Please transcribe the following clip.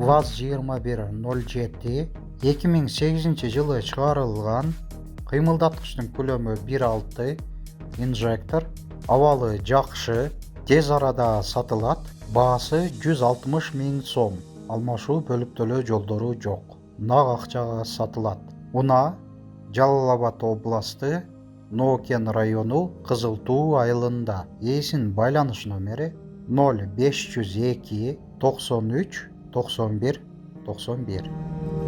ВАЗ-2107 2008 жылы шығарылған қимылдатқыштың көлемі 1.6 инжектор, авалы жақшы, тез арада сатылат, бағасы 160 000 сом. Алмашу бөліп төлөө жолдору жоқ. Нақ ақчаға сатылат. Уна Жалал-Абад областы, Нокен району, Қызылтуу айылында. Ээсинин байланыш номери 0502 93 91 91.